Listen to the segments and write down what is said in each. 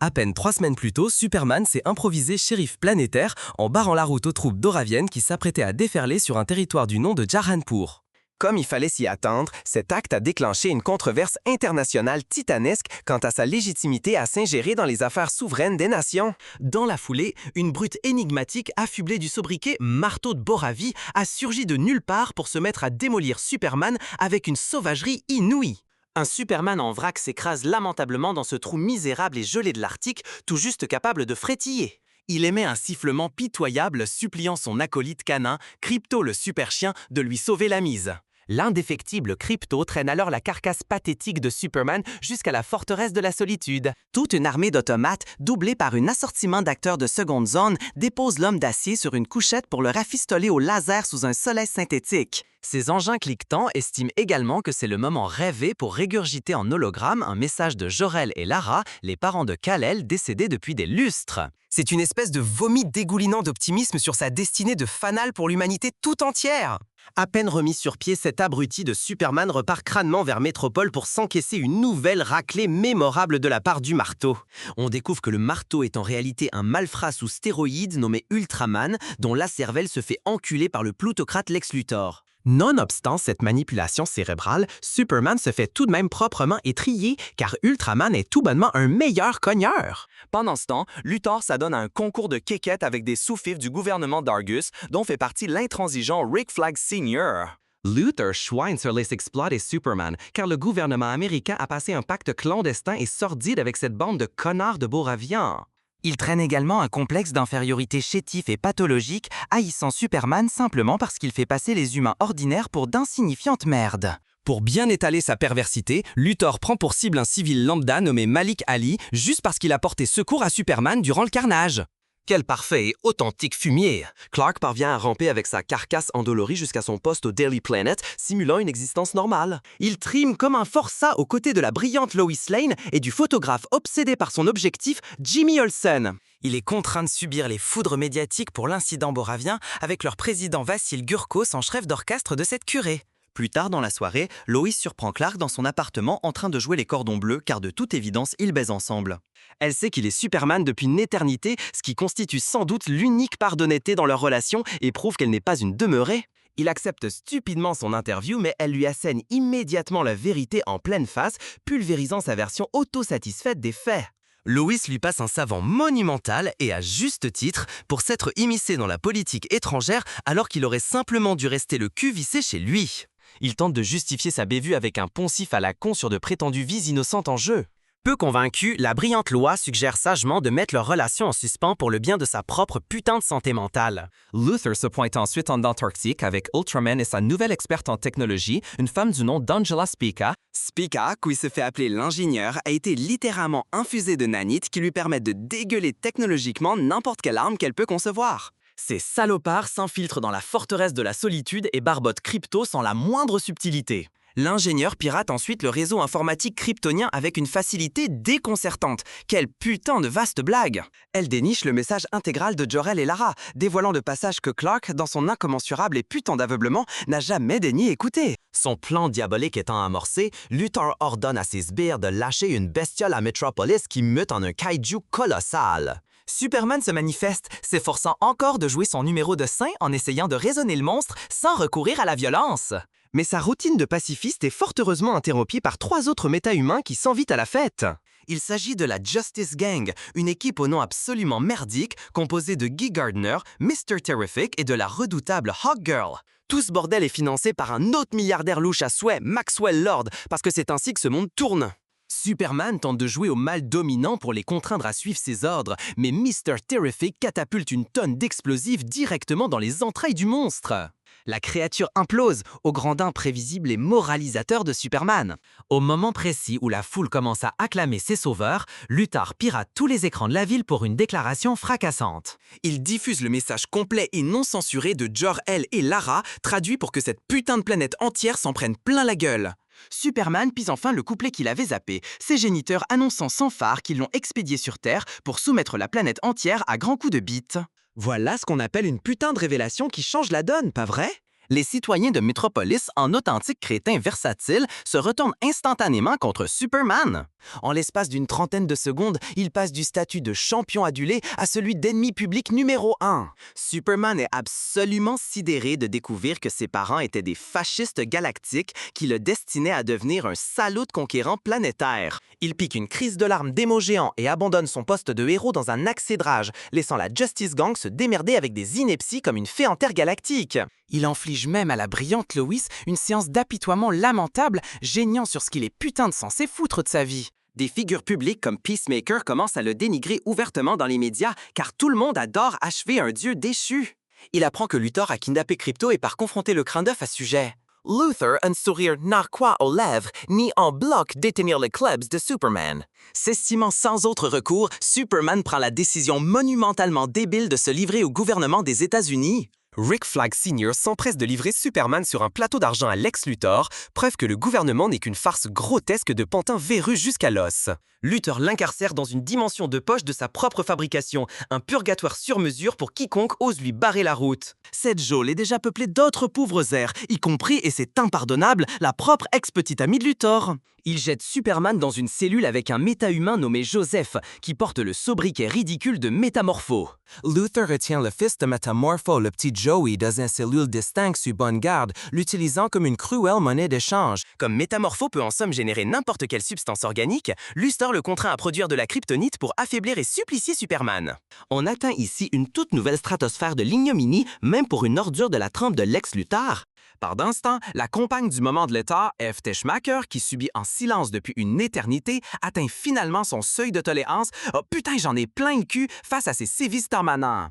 À peine 3 semaines plus tôt, Superman s'est improvisé shérif planétaire en barrant la route aux troupes doraviennes qui s'apprêtaient à déferler sur un territoire du nom de Jahanpur. Comme il fallait s'y attendre, cet acte a déclenché une controverse internationale titanesque quant à sa légitimité à s'ingérer dans les affaires souveraines des nations. Dans la foulée, une brute énigmatique affublée du sobriquet Marteau de Boravie a surgi de nulle part pour se mettre à démolir Superman avec une sauvagerie inouïe. Un Superman en vrac s'écrase lamentablement dans ce trou misérable et gelé de l'Arctique, tout juste capable de frétiller. Il émet un sifflement pitoyable suppliant son acolyte canin, Krypto le super chien, de lui sauver la mise. L'indéfectible Krypto traîne alors la carcasse pathétique de Superman jusqu'à la forteresse de la solitude. Toute une armée d'automates, doublée par un assortiment d'acteurs de seconde zone, dépose l'homme d'acier sur une couchette pour le rafistoler au laser sous un soleil synthétique. Ces engins cliquetants estiment également que c'est le moment rêvé pour régurgiter en hologramme un message de Jor-El et Lara, les parents de Kal-El décédés depuis des lustres. C'est une espèce de vomi dégoulinant d'optimisme sur sa destinée de fanal pour l'humanité tout entière. À peine remis sur pied, cet abruti de Superman repart crânement vers Métropole pour s'encaisser une nouvelle raclée mémorable de la part du marteau. On découvre que le marteau est en réalité un malfrat sous stéroïdes nommé Ultraman, dont la cervelle se fait enculer par le plutocrate Lex Luthor. Nonobstant cette manipulation cérébrale, Superman se fait tout de même proprement étriller car Ultraman est tout bonnement un meilleur cogneur. Pendant ce temps, Luthor s'adonne à un concours de quéquettes avec des sous-fifres du gouvernement d'Argus, dont fait partie l'intransigeant Rick Flag Sr. Luthor choigne sur les exploits de Superman car le gouvernement américain a passé un pacte clandestin et sordide avec cette bande de connards de Boravians. Il traîne également un complexe d'infériorité chétif et pathologique, haïssant Superman simplement parce qu'il fait passer les humains ordinaires pour d'insignifiantes merdes. Pour bien étaler sa perversité, Luthor prend pour cible un civil lambda nommé Malik Ali, juste parce qu'il a porté secours à Superman durant le carnage. Quel parfait et authentique fumier! Clark parvient à ramper avec sa carcasse endolorie jusqu'à son poste au Daily Planet, simulant une existence normale. Il trime comme un forçat aux côtés de la brillante Lois Lane et du photographe obsédé par son objectif, Jimmy Olsen. Il est contraint de subir les foudres médiatiques pour l'incident boravien avec leur président Vassil Gurkos en chef d'orchestre de cette curée. Plus tard dans la soirée, Lois surprend Clark dans son appartement en train de jouer les cordons bleus car de toute évidence, ils baisent ensemble. Elle sait qu'il est Superman depuis une éternité, ce qui constitue sans doute l'unique part d'honnêteté dans leur relation et prouve qu'elle n'est pas une demeurée. Il accepte stupidement son interview, mais elle lui assène immédiatement la vérité en pleine face, pulvérisant sa version autosatisfaite des faits. Lois lui passe un savant monumental et à juste titre pour s'être immiscé dans la politique étrangère alors qu'il aurait simplement dû rester le cul vissé chez lui. Il tente de justifier sa bévue avec un poncif à la con sur de prétendues vies innocentes en jeu. Peu convaincue, la brillante Loi suggère sagement de mettre leur relation en suspens pour le bien de sa propre putain de santé mentale. Luthor se pointe ensuite en Antarctique avec Ultraman et sa nouvelle experte en technologie, une femme du nom d'Angela Spica. Spica, qui se fait appeler l'ingénieur, a été littéralement infusée de nanites qui lui permettent de dégueuler technologiquement n'importe quelle arme qu'elle peut concevoir. Ces salopards s'infiltrent dans la forteresse de la solitude et barbotent Krypto sans la moindre subtilité. L'ingénieur pirate ensuite le réseau informatique kryptonien avec une facilité déconcertante. Quelle putain de vaste blague! Elle déniche le message intégral de Jor-El et Lara, dévoilant de passage que Clark, dans son incommensurable et putain d'aveuglement, n'a jamais daigné écouter. Son plan diabolique étant amorcé, Luthor ordonne à ses sbires de lâcher une bestiole à Metropolis qui mute en un kaiju colossal. Superman se manifeste, s'efforçant encore de jouer son numéro de saint en essayant de raisonner le monstre sans recourir à la violence. Mais sa routine de pacifiste est fort heureusement interrompue par 3 autres méta-humains qui s'invitent à la fête. Il s'agit de la Justice Gang, une équipe au nom absolument merdique composée de Guy Gardner, Mr. Terrific et de la redoutable Hawkgirl. Tout ce bordel est financé par un autre milliardaire louche à souhait, Maxwell Lord, parce que c'est ainsi que ce monde tourne. Superman tente de jouer au mal dominant pour les contraindre à suivre ses ordres, mais Mr. Terrific catapulte une tonne d'explosifs directement dans les entrailles du monstre. La créature implose, au grand imprévisible et moralisateur de Superman. Au moment précis où la foule commence à acclamer ses sauveurs, Luthor pirate tous les écrans de la ville pour une déclaration fracassante. Il diffuse le message complet et non censuré de Jor-El et Lara, traduit pour que cette putain de planète entière s'en prenne plein la gueule. Superman pise enfin le couplet qu'il avait zappé, ses géniteurs annonçant sans phare qu'ils l'ont expédié sur Terre pour soumettre la planète entière à grands coups de bite. Voilà ce qu'on appelle une putain de révélation qui change la donne, pas vrai? Les citoyens de Metropolis, en authentiques crétins versatiles, se retournent instantanément contre Superman. En l'espace d'une trentaine de secondes, il passe du statut de champion adulé à celui d'ennemi public numéro 1. Superman est absolument sidéré de découvrir que ses parents étaient des fascistes galactiques qui le destinaient à devenir un salaud de conquérant planétaire. Il pique une crise de larmes d'émo géant et abandonne son poste de héros dans un accès de rage, laissant la Justice Gang se démerder avec des inepties comme une fée intergalactique. Il inflige même à la brillante Lois une séance d'apitoiement lamentable, géniant sur ce qu'il est putain de censé foutre de sa vie. Des figures publiques comme Peacemaker commencent à le dénigrer ouvertement dans les médias car tout le monde adore achever un dieu déchu. Il apprend que Luthor a kidnappé Krypto et part confronter le crin d'œuf à ce sujet. Luthor, un sourire narquois aux lèvres, nie en bloc détenir les clubs de Superman. S'estimant sans autre recours, Superman prend la décision monumentalement débile de se livrer au gouvernement des États-Unis. Rick Flag Sr. s'empresse de livrer Superman sur un plateau d'argent à Lex Luthor, preuve que le gouvernement n'est qu'une farce grotesque de pantin véreux jusqu'à l'os. Luthor l'incarcère dans une dimension de poche de sa propre fabrication, un purgatoire sur mesure pour quiconque ose lui barrer la route. Cette geôle est déjà peuplée d'autres pauvres airs, y compris, et c'est impardonnable, la propre ex-petite amie de Luthor. Il jette Superman dans une cellule avec un méta-humain nommé Joseph, qui porte le sobriquet ridicule de Métamorpho. Luthor retient le fils de Métamorpho, le petit Joey, dans une cellule distincte sous bonne garde, l'utilisant comme une cruelle monnaie d'échange. Comme Métamorpho peut en somme générer n'importe quelle substance organique, Luthor le contraint à produire de la kryptonite pour affaiblir et supplicier Superman. On atteint ici une toute nouvelle stratosphère de l'ignominie, même pour une ordure de la trempe de Lex Luthor. Par d'instant, la compagne du moment de l'État, F. Teschmacher, qui subit en silence depuis une éternité, atteint finalement son seuil de tolérance. Oh putain, j'en ai plein le cul face à ces sévices permanents.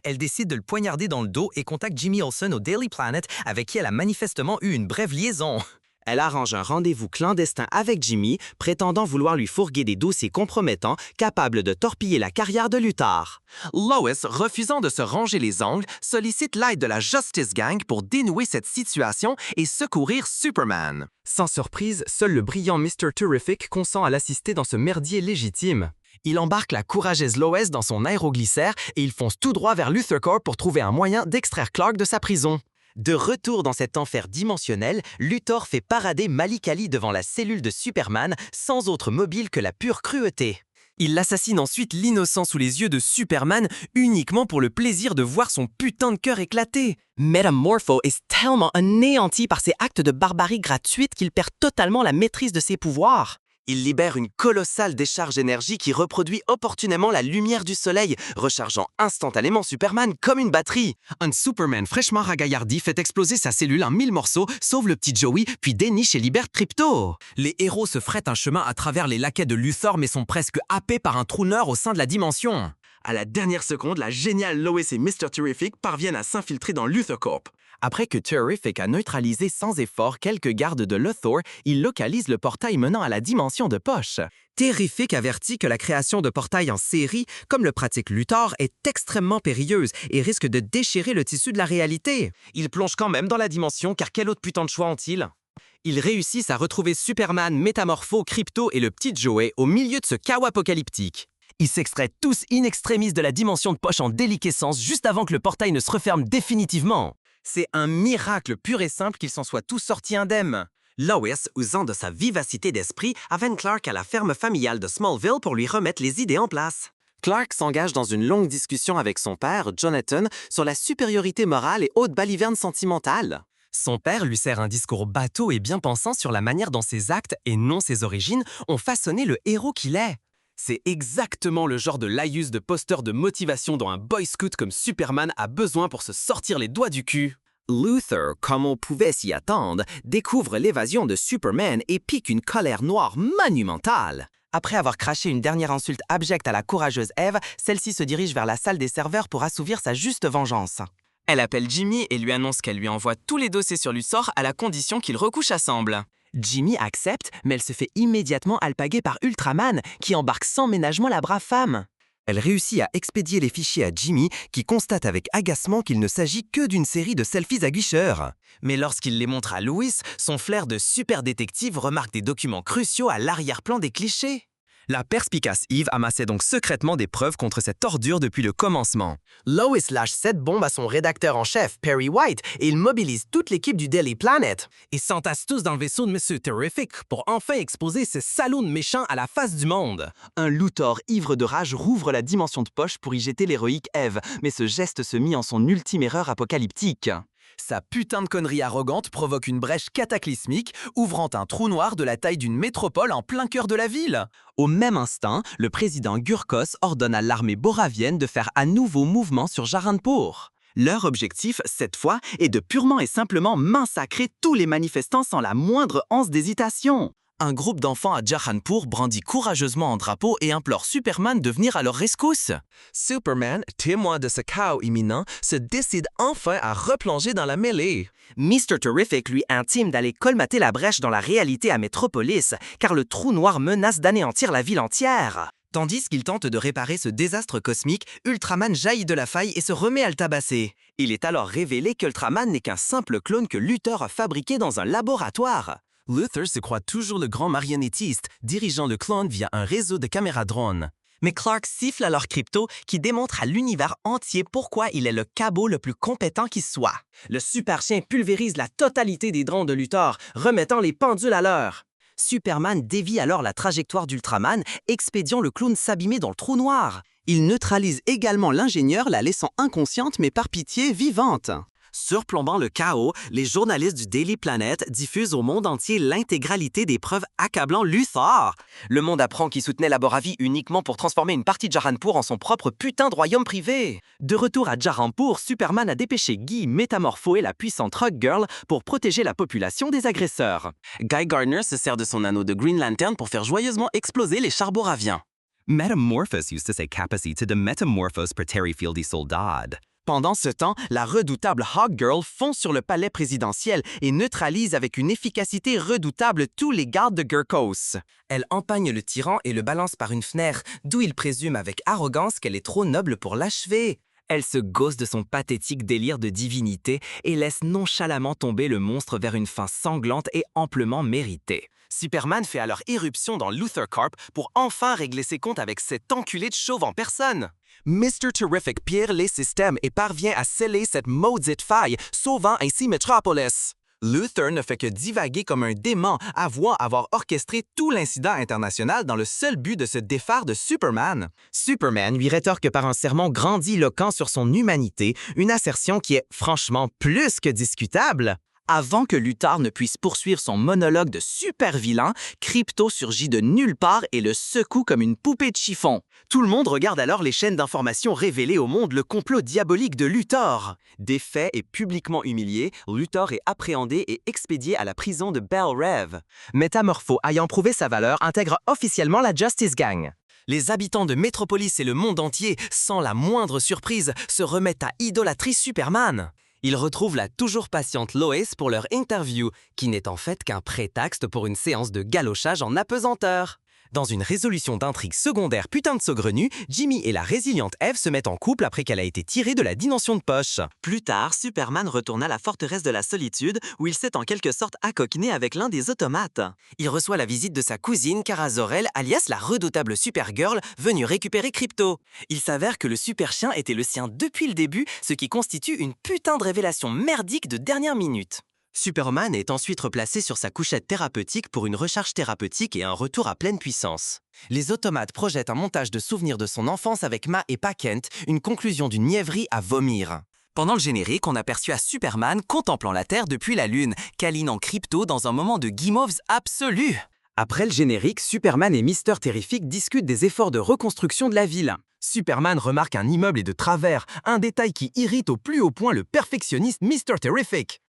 Elle décide de le poignarder dans le dos et contacte Jimmy Olsen au Daily Planet, avec qui elle a manifestement eu une brève liaison. Elle arrange un rendez-vous clandestin avec Jimmy, prétendant vouloir lui fourguer des dossiers compromettants capables de torpiller la carrière de Luthor. Lois, refusant de se ronger les ongles, sollicite l'aide de la Justice Gang pour dénouer cette situation et secourir Superman. Sans surprise, seul le brillant Mr. Terrific consent à l'assister dans ce merdier légitime. Il embarque la courageuse Lois dans son aéroglycère et ils foncent tout droit vers Luthor Corp pour trouver un moyen d'extraire Clark de sa prison. De retour dans cet enfer dimensionnel, Luthor fait parader Malik Ali devant la cellule de Superman sans autre mobile que la pure cruauté. Il assassine ensuite l'innocent sous les yeux de Superman uniquement pour le plaisir de voir son putain de cœur éclater. Metamorpho est tellement anéanti par ces actes de barbarie gratuite qu'il perd totalement la maîtrise de ses pouvoirs. Il libère une colossale décharge d'énergie qui reproduit opportunément la lumière du soleil, rechargeant instantanément Superman comme une batterie. Un Superman fraîchement ragaillardi fait exploser sa cellule en 1000 morceaux, sauve le petit Joey, puis déniche et libère Krypto. Les héros se frayent un chemin à travers les laquais de Luthor mais sont presque happés par un trou noir au sein de la dimension. À la dernière seconde, la géniale Lois et Mr. Terrific parviennent à s'infiltrer dans Luthor Corp. Après que Terrific a neutralisé sans effort quelques gardes de Luthor, il localise le portail menant à la dimension de poche. Terrific avertit que la création de portails en série, comme le pratique Luthor, est extrêmement périlleuse et risque de déchirer le tissu de la réalité. Ils plongent quand même dans la dimension car quel autre putain de choix ont-ils? Ils réussissent à retrouver Superman, Métamorpho, Krypto et le petit Joey au milieu de ce chaos apocalyptique. Ils s'extraient tous in extremis de la dimension de poche en déliquescence juste avant que le portail ne se referme définitivement. C'est un miracle pur et simple qu'ils s'en soient tous sortis indemnes. Lois, usant de sa vivacité d'esprit, amène Clark à la ferme familiale de Smallville pour lui remettre les idées en place. Clark s'engage dans une longue discussion avec son père, Jonathan, sur la supériorité morale et haute baliverne sentimentale. Son père lui sert un discours bateau et bien pensant sur la manière dont ses actes, et non ses origines, ont façonné le héros qu'il est. C'est exactement le genre de laïus de poster de motivation dont un boy scout comme Superman a besoin pour se sortir les doigts du cul. Luthor, comme on pouvait s'y attendre, découvre l'évasion de Superman et pique une colère noire monumentale. Après avoir craché une dernière insulte abjecte à la courageuse Eve, celle-ci se dirige vers la salle des serveurs pour assouvir sa juste vengeance. Elle appelle Jimmy et lui annonce qu'elle lui envoie tous les dossiers sur Luthor à la condition qu'il recouche ensemble. Jimmy accepte, mais elle se fait immédiatement alpaguer par Ultraman, qui embarque sans ménagement la brave femme. Elle réussit à expédier les fichiers à Jimmy, qui constate avec agacement qu'il ne s'agit que d'une série de selfies aguicheurs. Mais lorsqu'il les montre à Lois, son flair de super détective remarque des documents cruciaux à l'arrière-plan des clichés. La perspicace Eve amassait donc secrètement des preuves contre cette ordure depuis le commencement. Lois lâche cette bombe à son rédacteur en chef, Perry White, et il mobilise toute l'équipe du Daily Planet. Ils s'entassent tous dans le vaisseau de Monsieur Terrific pour enfin exposer ces salauds méchants à la face du monde. Un Luthor ivre de rage rouvre la dimension de poche pour y jeter l'héroïque Eve, mais ce geste se mit en son ultime erreur apocalyptique. Sa putain de connerie arrogante provoque une brèche cataclysmique, ouvrant un trou noir de la taille d'une métropole en plein cœur de la ville. Au même instant, le président Gurkos ordonne à l'armée boravienne de faire à nouveau mouvement sur Jaranpur. Leur objectif, cette fois, est de purement et simplement massacrer tous les manifestants sans la moindre once d'hésitation. Un groupe d'enfants à Jahanpur brandit courageusement un drapeau et implore Superman de venir à leur rescousse. Superman, témoin de ce chaos imminent, se décide enfin à replonger dans la mêlée. Mr. Terrific lui intime d'aller colmater la brèche dans la réalité à Metropolis, car le trou noir menace d'anéantir la ville entière. Tandis qu'il tente de réparer ce désastre cosmique, Ultraman jaillit de la faille et se remet à le tabasser. Il est alors révélé qu'Ultraman n'est qu'un simple clone que Luthor a fabriqué dans un laboratoire. Luthor se croit toujours le grand marionnettiste, dirigeant le clone via un réseau de caméras drones. Mais Clark siffle alors Krypto, qui démontre à l'univers entier pourquoi il est le cabot le plus compétent qui soit. Le super chien pulvérise la totalité des drones de Luthor, remettant les pendules à l'heure. Superman dévie alors la trajectoire d'Ultraman, expédiant le clown s'abîmer dans le trou noir. Il neutralise également l'ingénieur, la laissant inconsciente mais par pitié vivante. Surplombant le chaos, les journalistes du Daily Planet diffusent au monde entier l'intégralité des preuves accablant Luthor. Le monde apprend qu'il soutenait la Boravie uniquement pour transformer une partie de Jaranpur en son propre putain de royaume privé. De retour à Jaranpur, Superman a dépêché Guy Métamorpho et la puissante Rock Girl pour protéger la population des agresseurs. Guy Gardner se sert de son anneau de Green Lantern pour faire joyeusement exploser les chars boraviens. Metamorphos used to say capacité de métamorphose per terrifieldi soldad. Pendant ce temps, la redoutable Hawk Girl fonce sur le palais présidentiel et neutralise avec une efficacité redoutable tous les gardes de Gurkos. Elle empagne le tyran et le balance par une fenêtre, d'où il présume avec arrogance qu'elle est trop noble pour l'achever. Elle se gausse de son pathétique délire de divinité et laisse nonchalamment tomber le monstre vers une fin sanglante et amplement méritée. Superman fait alors éruption dans Luthor Corp pour enfin régler ses comptes avec cet enculé de chauve en personne. Mr. Terrific pire les systèmes et parvient à sceller cette maudite faille, sauvant ainsi Metropolis. Luthor ne fait que divaguer comme un dément, avouant avoir orchestré tout l'incident international dans le seul but de se défaire de Superman. Superman lui rétorque par un sermon grandiloquent sur son humanité, une assertion qui est franchement plus que discutable. Avant que Luthor ne puisse poursuivre son monologue de super vilain, Krypto surgit de nulle part et le secoue comme une poupée de chiffon. Tout le monde regarde alors les chaînes d'information révéler au monde le complot diabolique de Luthor. Défait et publiquement humilié, Luthor est appréhendé et expédié à la prison de Belle Reve. Métamorpho, ayant prouvé sa valeur, intègre officiellement la Justice Gang. Les habitants de Metropolis et le monde entier, sans la moindre surprise, se remettent à idolâtrer Superman. Ils retrouvent la toujours patiente Lois pour leur interview, qui n'est en fait qu'un prétexte pour une séance de galochage en apesanteur. Dans une résolution d'intrigue secondaire putain de saugrenue, Jimmy et la résiliente Eve se mettent en couple après qu'elle a été tirée de la dimension de poche. Plus tard, Superman retourne à la forteresse de la solitude où il s'est en quelque sorte accoquiné avec l'un des automates. Il reçoit la visite de sa cousine Kara Zor-El, alias la redoutable Supergirl, venue récupérer Krypto. Il s'avère que le super chien était le sien depuis le début, ce qui constitue une putain de révélation merdique de dernière minute. Superman est ensuite replacé sur sa couchette thérapeutique pour une recharge thérapeutique et un retour à pleine puissance. Les automates projettent un montage de souvenirs de son enfance avec Ma et Pa Kent, une conclusion d'une niaiverie à vomir. Pendant le générique, on aperçut à Superman contemplant la Terre depuis la Lune, câlinant Krypto dans un moment de guimauves absolu. Après le générique, Superman et Mr. Terrific discutent des efforts de reconstruction de la ville. Superman remarque un immeuble est de travers, un détail qui irrite au plus haut point le perfectionniste Mr. Terrific.